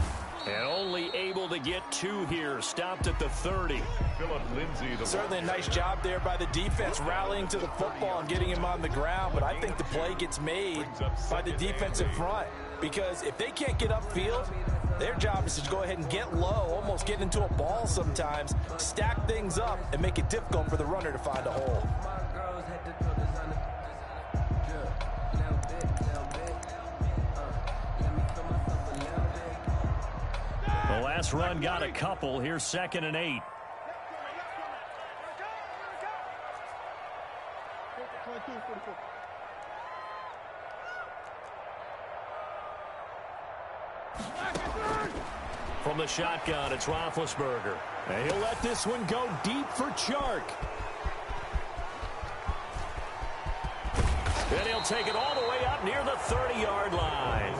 And only able to get 2 here. Stopped at the 30. Philip Lindsay. Certainly a nice job there by the defense, rallying to the football and getting him on the ground. But I think the play gets made by the defensive front. Because if they can't get upfield, their job is to go ahead and get low, almost get into a ball sometimes, stack things up, and make it difficult for the runner to find a hole. The last run got a couple. Here's 2nd and 8. From the shotgun, it's Roethlisberger. And he'll let this one go deep for Chark. Then he'll take it all the way up near the 30-yard line.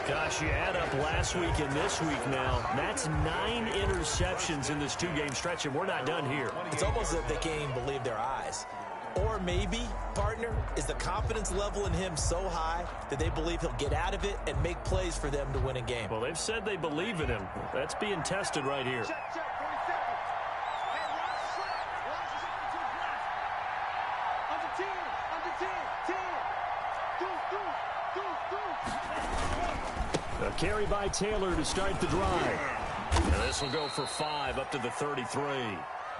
Gosh, you add up last week and this week now. That's 9 interceptions in this 2-game stretch, and we're not done here. It's almost as if they can't even believe their eyes. Or maybe, partner, is the confidence level in him so high that they believe he'll get out of it and make plays for them to win a game. Well, they've said they believe in him. That's being tested right here. A carry by Taylor to start the drive. And this will go for 5 up to the 33.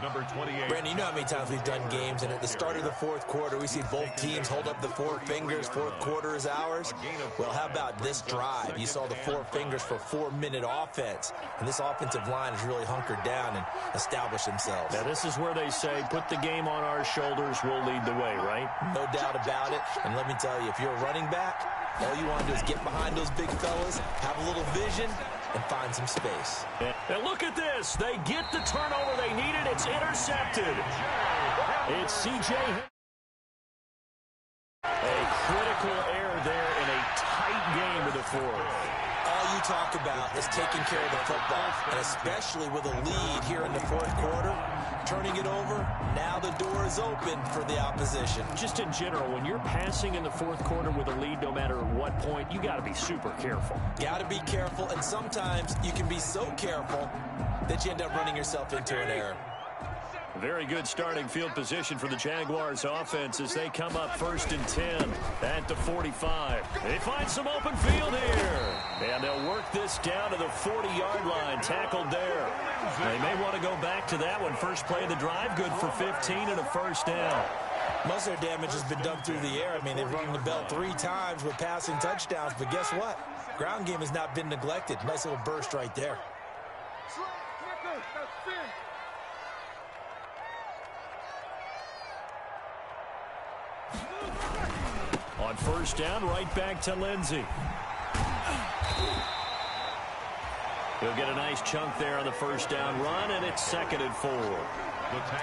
Number 28. Brandon, you know how many times we've done games, and at the start of the 4th quarter, we see both teams hold up the 4 fingers, 4th quarter is ours. Well, how about this drive? You saw the 4 fingers for 4-minute offense, and this offensive line has really hunkered down and established themselves. Now, this is where they say, put the game on our shoulders, we'll lead the way, right? No doubt about it, and let me tell you, if you're a running back, all you want to do is get behind those big fellas, have a little vision, and find some space. And look at this. They get the turnover they needed. It's intercepted. It's C.J. A critical error there in a tight game of the 4th. All you talk about is taking care of the football, and especially with a lead here in the 4th quarter, turning it over, now the door is open for the opposition. Just in general, when you're passing in the 4th quarter with a lead, no matter what point, you got to be super careful. Got to be careful, and sometimes you can be so careful that you end up running yourself into an error. Very good starting field position for the Jaguars offense as they come up 1st and 10 at the 45. They find some open field here. And they'll work this down to the 40-yard line, tackled there. They may want to go back to that one. First play of the drive, good for 15 and a 1st down. Most of their damage has been done through the air. I mean, they've rung the bell 3 times with passing touchdowns, but guess what? Ground game has not been neglected. Nice little burst right there. On 1st down, right back to Lindsey. He'll get a nice chunk there on the 1st down run, and it's 2nd and 4.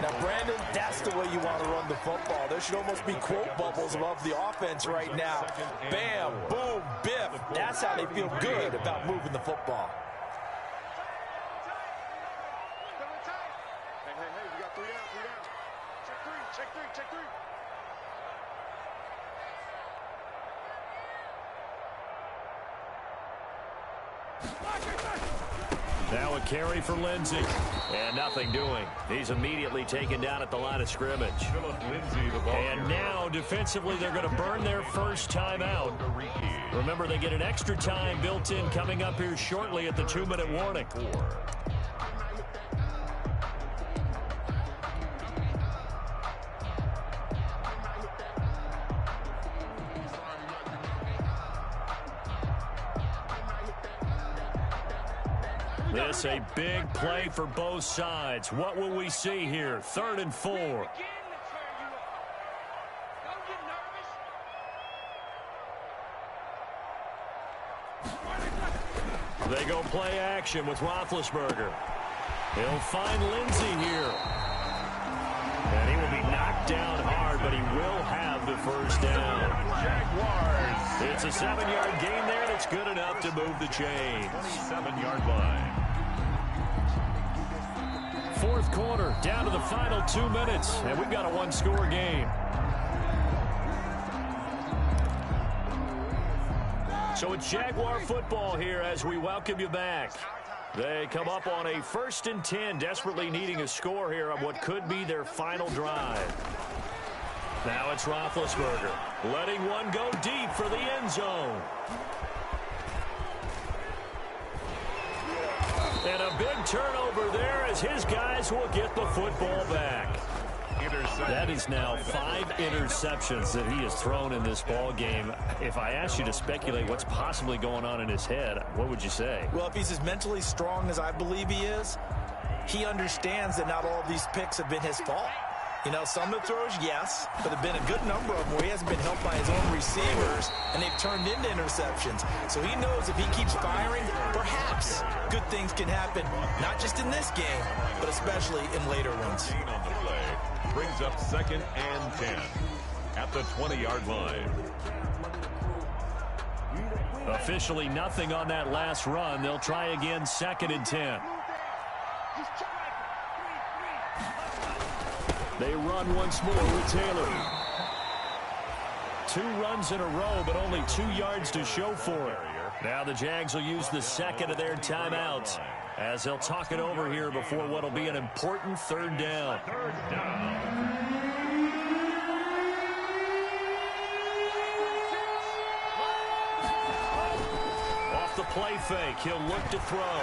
Now, Brandon, that's the way you want to run the football. There should almost be quote bubbles above the offense right now. Bam, boom, biff. That's how they feel good about moving the football. Hey, we got 3 out. Check three. Now a carry for Lindsey. And nothing doing. He's immediately taken down at the line of scrimmage. And now, defensively, they're going to burn their first time out. Remember, they get an extra time built in coming up here shortly at the 2-minute warning. This a big play for both sides. What will we see here? 3rd and 4. They go play action with Roethlisberger. He'll find Lindsey here. And he will be knocked down hard, but he will have the first down. Jaguars. It's a 7-yard gain there, and it's good enough to move the chains. 27-yard line. Fourth quarter, down to the final 2 minutes, and we've got a one-score game. So it's Jaguar football here as we welcome you back. They come up on a 1st and 10, desperately needing a score here on what could be their final drive. Now it's Roethlisberger, letting one go deep for the end zone. And a big turnover there as his guys will get the football back. That is now 5 interceptions that he has thrown in this ball game. If I asked you to speculate what's possibly going on in his head, what would you say? Well, if he's as mentally strong as I believe he is, he understands that not all of these picks have been his fault. You know, some of the throws, yes, but there have been a good number of them where he hasn't been helped by his own receivers, and they've turned into interceptions. So he knows if he keeps firing, perhaps good things can happen, not just in this game, but especially in later ones. On the play brings up 2nd and 10 at the 20-yard line. Officially nothing on that last run. They'll try again, 2nd and 10. They run once more with Taylor. 2 runs in a row, but only 2 yards to show for it. Now the Jags will use the second of their timeouts as they'll talk it over here before what will be an important 3rd down. The play fake. He'll look to throw.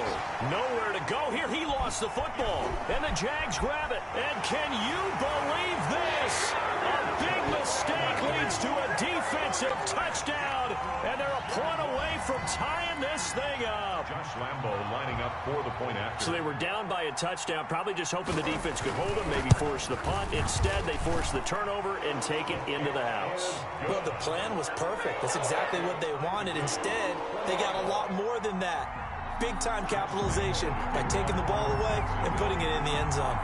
Nowhere to go here. He lost the football. And the Jags grab it. And can you believe this? A big mistake leads to a defensive touchdown. And they're a point away from tying this thing up. Josh Lambo lining up for the point after. So they were down by a touchdown, probably just hoping the defense could hold them, maybe force the punt. Instead, they force the turnover and take it into the house. Well, the plan was perfect. That's exactly what they wanted. Instead, they got a lot more than that. Big-time capitalization by taking the ball away and putting it in the end zone.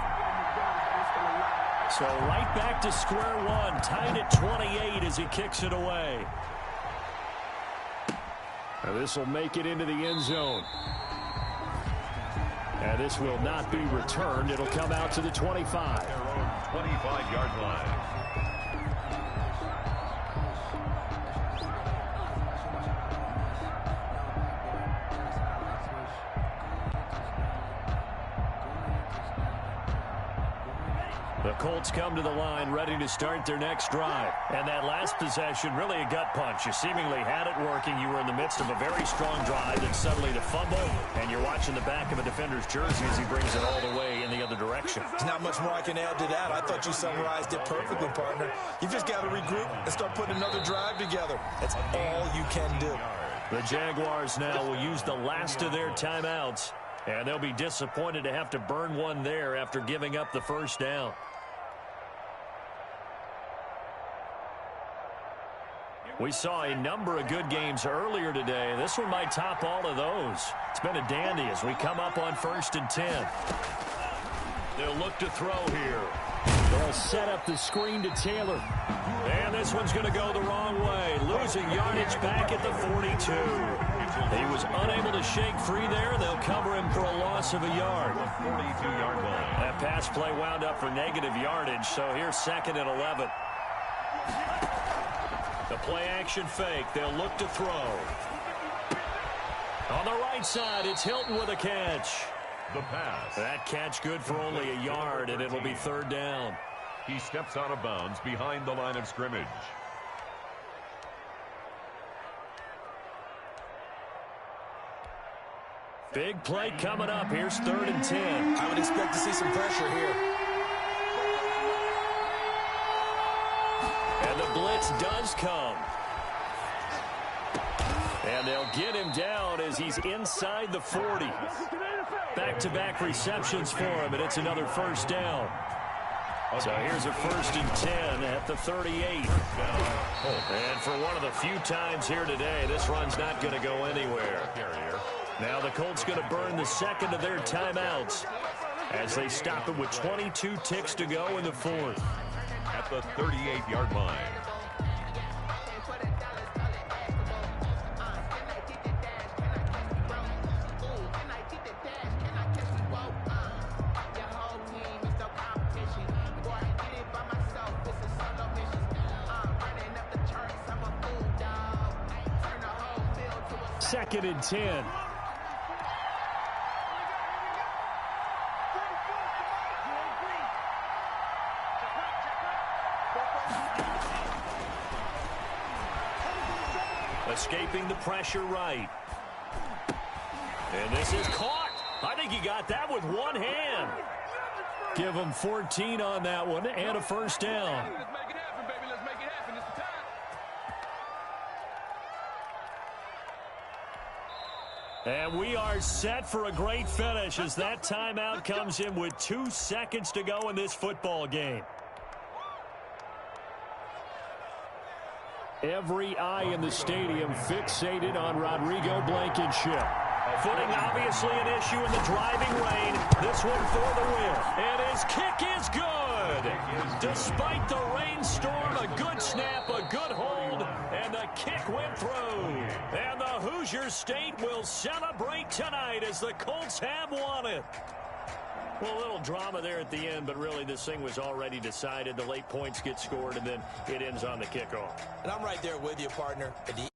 So right back to square one, tied at 28 as he kicks it away. Now this will make it into the end zone. And this will not be returned. It'll come out to the 25. Their own 25-yard line. The Colts come to the line ready to start their next drive. And that last possession, really a gut punch. You seemingly had it working. You were in the midst of a very strong drive, and suddenly the fumble, and you're watching the back of a defender's jersey as he brings it all the way in the other direction. There's not much more I can add to that. I thought you summarized it perfectly, partner. You just got to regroup and start putting another drive together. That's all you can do. The Jaguars now will use the last of their timeouts, and they'll be disappointed to have to burn one there after giving up the first down. We saw a number of good games earlier today. This one might top all of those. It's been a dandy as we come up on 1st and 10. They'll look to throw here. They'll set up the screen to Taylor. And this one's going to go the wrong way. Losing yardage back at the 42. He was unable to shake free there. They'll cover him for a loss of a yard. 42-yard line. That pass play wound up for negative yardage, so here's 2nd and 11. The play action fake. They'll look to throw. On the right side, it's Hilton with a catch. The pass. That catch good for only a yard, and it'll be 3rd down. He steps out of bounds behind the line of scrimmage. Big play coming up. Here's 3rd and 10. I would expect to see some pressure here. And the blitz does come. And they'll get him down as he's inside the 40. Back-to-back receptions for him, and it's another first down. So here's a 1st and 10 at the 38. And for one of the few times here today, this run's not going to go anywhere. Now the Colts going to burn the second of their timeouts as they stop it with 22 ticks to go in the fourth. At the 38-yard line. Second and 10. Escaping the pressure right. And this is caught. I think he got that with one hand. Give him 14 on that one and a first down. Let's make it happen, baby. Let's make it happen. It's the time. And we are set for a great finish as that timeout comes in with 2 seconds to go in this football game. Every eye in the stadium fixated on Rodrigo Blankenship. Footing obviously an issue in the driving rain. This one for the win. And his kick is good. Despite the rainstorm, a good snap, a good hold, and the kick went through. And the Hoosier State will celebrate tonight as the Colts have won it. Well, a little drama there at the end, but really this thing was already decided. The late points get scored, and then it ends on the kickoff. And I'm right there with you, partner. At the